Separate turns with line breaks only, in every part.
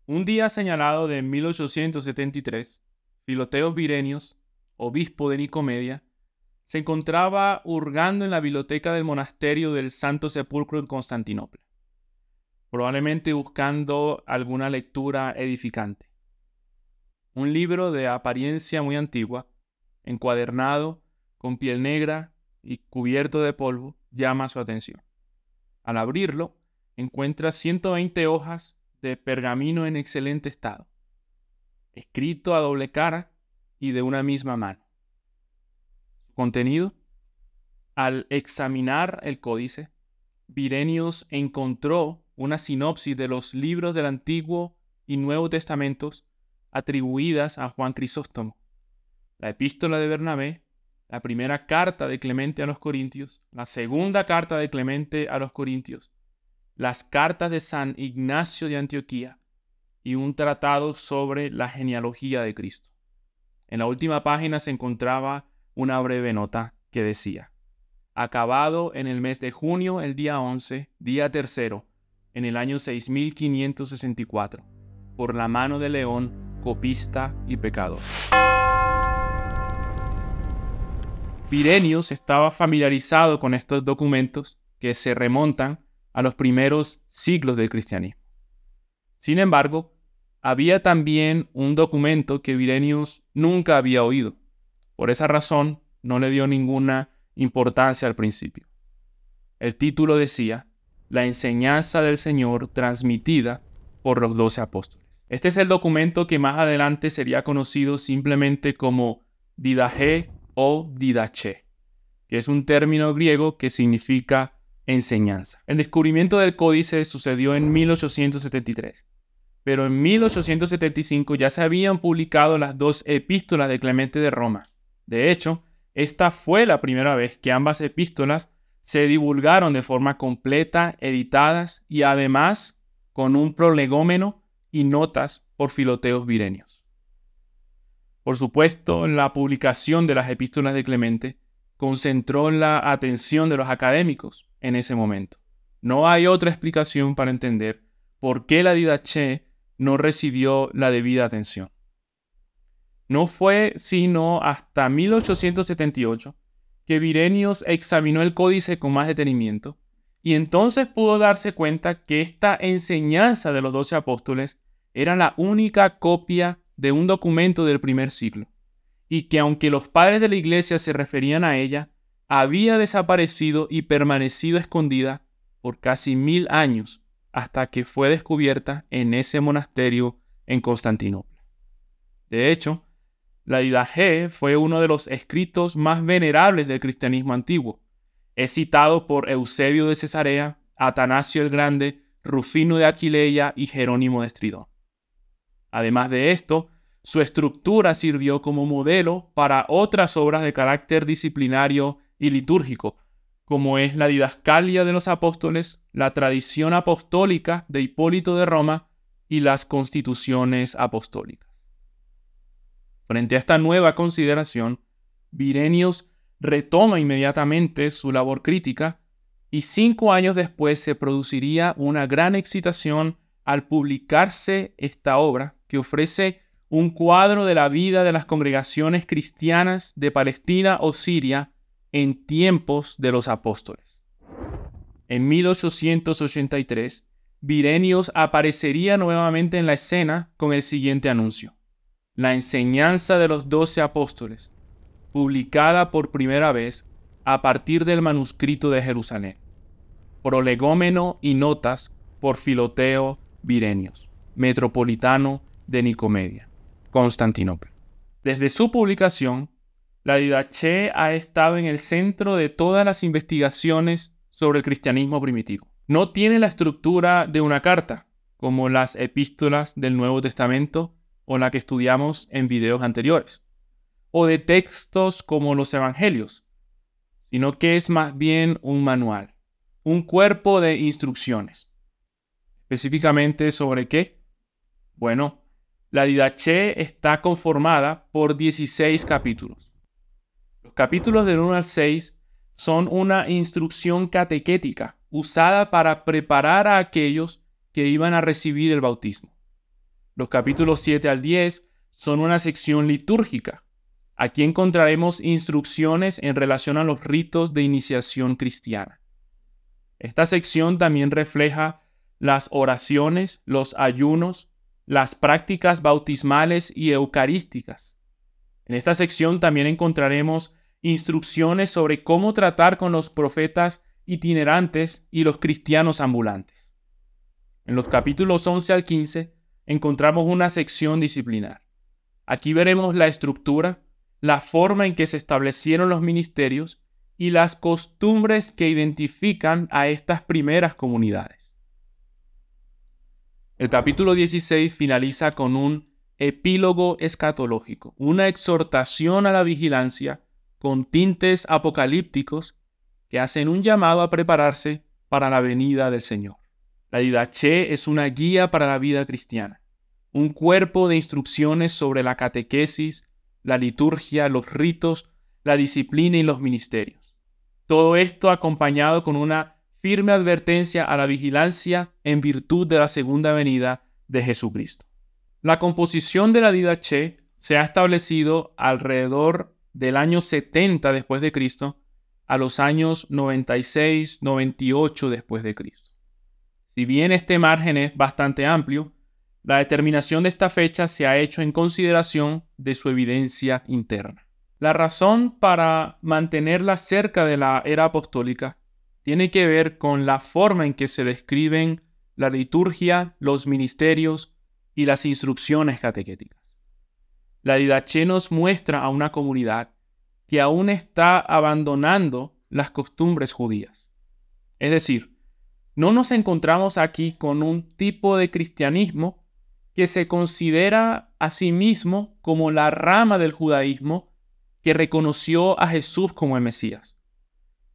Un día señalado de 1873, Filoteos Virenios, obispo de Nicomedia, se encontraba hurgando en la biblioteca del monasterio del Santo Sepulcro en Constantinopla, probablemente buscando alguna lectura edificante. Un libro de apariencia muy antigua, encuadernado, con piel negra y cubierto de polvo, llama su atención. Al abrirlo, encuentra 120 hojas de pergamino en excelente estado, escrito a doble cara y de una misma mano. Su contenido: al examinar el códice, Virenius encontró una sinopsis de los libros del Antiguo y Nuevo Testamentos atribuidas a Juan Crisóstomo, la epístola de Bernabé, la primera carta de Clemente a los Corintios, la segunda carta de Clemente a los Corintios, las cartas de San Ignacio de Antioquía y un tratado sobre la genealogía de Cristo. En la última página se encontraba una breve nota que decía: acabado en el mes de junio, el día 11, día tercero, en el año 6564, por la mano de León, copista y pecador. Virenius estaba familiarizado con estos documentos que se remontan a los primeros siglos del cristianismo. Sin embargo, había también un documento que Virenius nunca había oído. Por esa razón, no le dio ninguna importancia al principio. El título decía: la enseñanza del Señor transmitida por los 12 apóstoles. Este es el documento que más adelante sería conocido simplemente como Didache o Didache, que es un término griego que significa enseñanza. El descubrimiento del códice sucedió en 1873, pero en 1875 ya se habían publicado las 2 epístolas de Clemente de Roma. De hecho, esta fue la primera vez que ambas epístolas se divulgaron de forma completa, editadas y además con un prolegómeno y notas por Filoteos Virenios. Por supuesto, la publicación de las epístolas de Clemente concentró la atención de los académicos en ese momento. No hay otra explicación para entender por qué la Didache no recibió la debida atención. No fue sino hasta 1878 que Virenius examinó el códice con más detenimiento y entonces pudo darse cuenta que esta enseñanza de los 12 apóstoles era la única copia de un documento del primer siglo y que aunque los padres de la iglesia se referían a ella, había desaparecido y permanecido escondida por casi 1000 años hasta que fue descubierta en ese monasterio en Constantinopla. De hecho, la Didache fue uno de los escritos más venerables del cristianismo antiguo. Es citado por Eusebio de Cesarea, Atanasio el Grande, Rufino de Aquileia y Jerónimo de Estridón. Además de esto, su estructura sirvió como modelo para otras obras de carácter disciplinario y litúrgico, como es la Didascalia de los Apóstoles, la Tradición Apostólica de Hipólito de Roma y las Constituciones Apostólicas. Frente a esta nueva consideración, Virenius retoma inmediatamente su labor crítica y 5 años después se produciría una gran excitación al publicarse esta obra que ofrece un cuadro de la vida de las congregaciones cristianas de Palestina o Siria en tiempos de los apóstoles. En 1883, Virenius aparecería nuevamente en la escena con el siguiente anuncio: la enseñanza de los 12 apóstoles, publicada por primera vez a partir del manuscrito de Jerusalén, prolegómeno y notas por Filoteo Virenius, metropolitano de Nicomedia, Constantinopla. Desde su publicación, la Didache ha estado en el centro de todas las investigaciones sobre el cristianismo primitivo. No tiene la estructura de una carta, como las epístolas del Nuevo Testamento o la que estudiamos en videos anteriores, o de textos como los evangelios, sino que es más bien un manual, un cuerpo de instrucciones. ¿Específicamente sobre qué? Bueno, la Didache está conformada por 16 capítulos. Los capítulos del 1 al 6 son una instrucción catequética usada para preparar a aquellos que iban a recibir el bautismo. Los capítulos 7 al 10 son una sección litúrgica. Aquí encontraremos instrucciones en relación a los ritos de iniciación cristiana. Esta sección también refleja las oraciones, los ayunos, las prácticas bautismales y eucarísticas. En esta sección también encontraremos instrucciones sobre cómo tratar con los profetas itinerantes y los cristianos ambulantes. En los capítulos 11 al 15 encontramos una sección disciplinar. Aquí veremos la estructura, la forma en que se establecieron los ministerios y las costumbres que identifican a estas primeras comunidades. El capítulo 16 finaliza con un epílogo escatológico, una exhortación a la vigilancia con tintes apocalípticos que hacen un llamado a prepararse para la venida del Señor. La Didaché es una guía para la vida cristiana, un cuerpo de instrucciones sobre la catequesis, la liturgia, los ritos, la disciplina y los ministerios. Todo esto acompañado con una firme advertencia a la vigilancia en virtud de la segunda venida de Jesucristo. La composición de la Didaché se ha establecido alrededor del año 70 después de Cristo a los años 96, 98 después de Cristo. Si bien este margen es bastante amplio, la determinación de esta fecha se ha hecho en consideración de su evidencia interna. La razón para mantenerla cerca de la era apostólica tiene que ver con la forma en que se describen la liturgia, los ministerios y las instrucciones catequéticas. La Didaché nos muestra a una comunidad que aún está abandonando las costumbres judías. Es decir, no nos encontramos aquí con un tipo de cristianismo que se considera a sí mismo como la rama del judaísmo que reconoció a Jesús como el Mesías,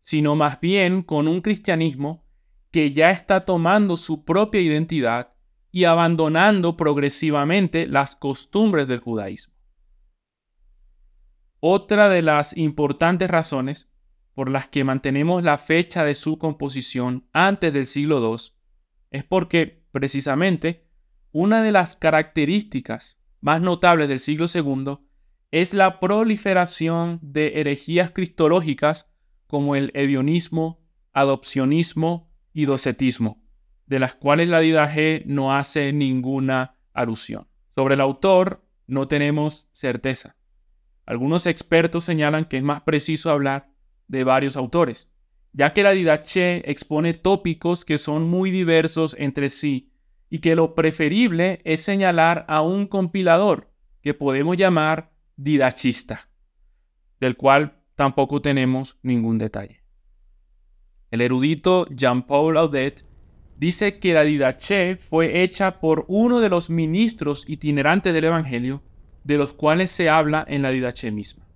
sino más bien con un cristianismo que ya está tomando su propia identidad y abandonando progresivamente las costumbres del judaísmo. Otra de las importantes razones por las que mantenemos la fecha de su composición antes del siglo II es porque, precisamente, una de las características más notables del siglo II es la proliferación de herejías cristológicas como el hedionismo, adopcionismo y docetismo, de las cuales la Didaché no hace ninguna alusión. Sobre el autor no tenemos certeza. Algunos expertos señalan que es más preciso hablar de varios autores, ya que la Didaché expone tópicos que son muy diversos entre sí y que lo preferible es señalar a un compilador que podemos llamar didachista, del cual tampoco tenemos ningún detalle. El erudito Jean-Paul Audet dice que la Didaché fue hecha por uno de los ministros itinerantes del Evangelio, de los cuales se habla en la Didaché misma.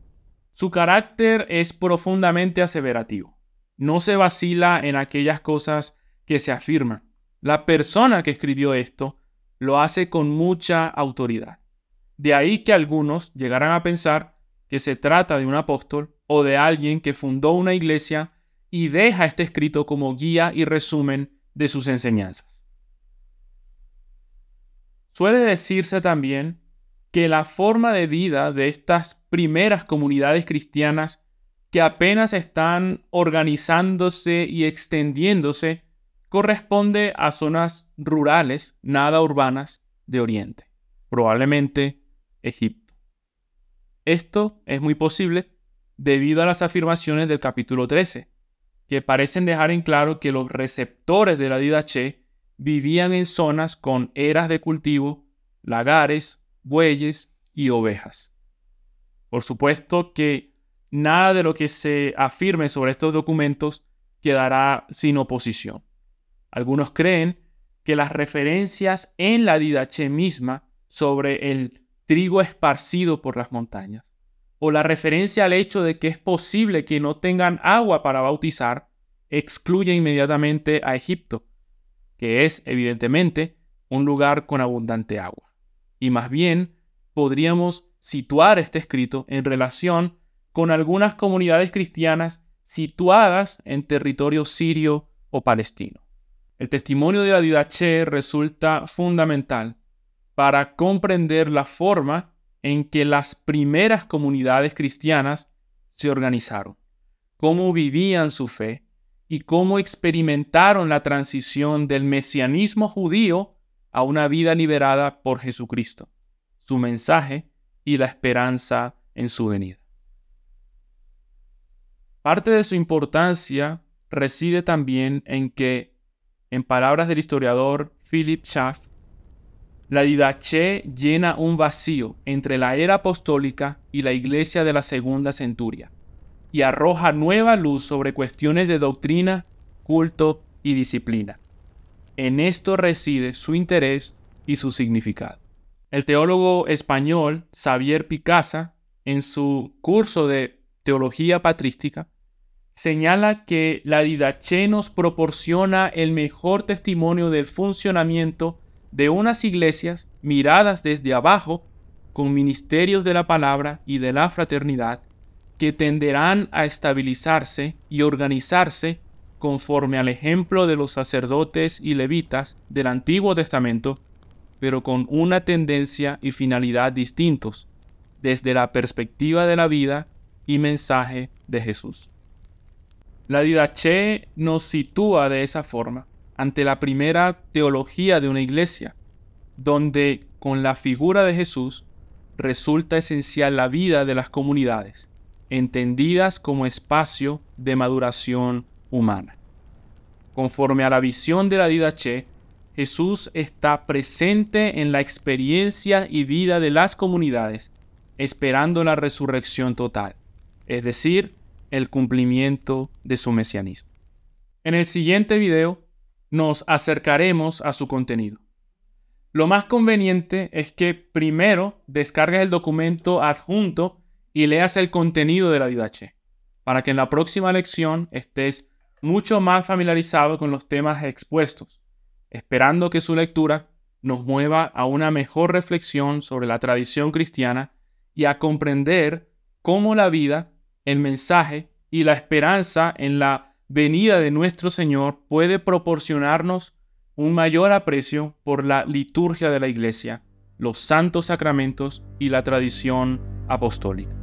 Su carácter es profundamente aseverativo. No se vacila en aquellas cosas que se afirman. La persona que escribió esto lo hace con mucha autoridad. De ahí que algunos llegaran a pensar que se trata de un apóstol o de alguien que fundó una iglesia y deja este escrito como guía y resumen de sus enseñanzas. Suele decirse también que la forma de vida de estas primeras comunidades cristianas que apenas están organizándose y extendiéndose corresponde a zonas rurales, nada urbanas, de Oriente, probablemente Egipto. Esto es muy posible debido a las afirmaciones del capítulo 13, que parecen dejar en claro que los receptores de la Didaché vivían en zonas con eras de cultivo, lagares, bueyes y ovejas. Por supuesto que nada de lo que se afirme sobre estos documentos quedará sin oposición. Algunos creen que las referencias en la Didaché misma sobre el trigo esparcido por las montañas, o la referencia al hecho de que es posible que no tengan agua para bautizar, excluye inmediatamente a Egipto, que es evidentemente un lugar con abundante agua. Y más bien podríamos situar este escrito en relación con algunas comunidades cristianas situadas en territorio sirio o palestino. El testimonio de la Didaché resulta fundamental para comprender la forma en que las primeras comunidades cristianas se organizaron, cómo vivían su fe y cómo experimentaron la transición del mesianismo judío a una vida liberada por Jesucristo, su mensaje y la esperanza en su venida. Parte de su importancia reside también en que, en palabras del historiador Philip Schaff, la Didaché llena un vacío entre la era apostólica y la iglesia de la segunda centuria y arroja nueva luz sobre cuestiones de doctrina, culto y disciplina. En esto reside su interés y su significado. El teólogo español Xavier Picasa, en su curso de teología patrística, señala que la Didaché nos proporciona el mejor testimonio del funcionamiento de unas iglesias miradas desde abajo, con ministerios de la palabra y de la fraternidad, que tenderán a estabilizarse y organizarse conforme al ejemplo de los sacerdotes y levitas del Antiguo Testamento, pero con una tendencia y finalidad distintos, desde la perspectiva de la vida y mensaje de Jesús. La Didaché nos sitúa de esa forma ante la primera teología de una iglesia, donde con la figura de Jesús resulta esencial la vida de las comunidades, entendidas como espacio de maduración humana. Conforme a la visión de la Didaché, Jesús está presente en la experiencia y vida de las comunidades, esperando la resurrección total, es decir, el cumplimiento de su mesianismo. En el siguiente video nos acercaremos a su contenido. Lo más conveniente es que primero descargues el documento adjunto y leas el contenido de la Didaché, para que en la próxima lección estés mucho más familiarizado con los temas expuestos, esperando que su lectura nos mueva a una mejor reflexión sobre la tradición cristiana y a comprender cómo la vida, el mensaje y la esperanza en la venida de nuestro Señor puede proporcionarnos un mayor aprecio por la liturgia de la Iglesia, los santos sacramentos y la tradición apostólica.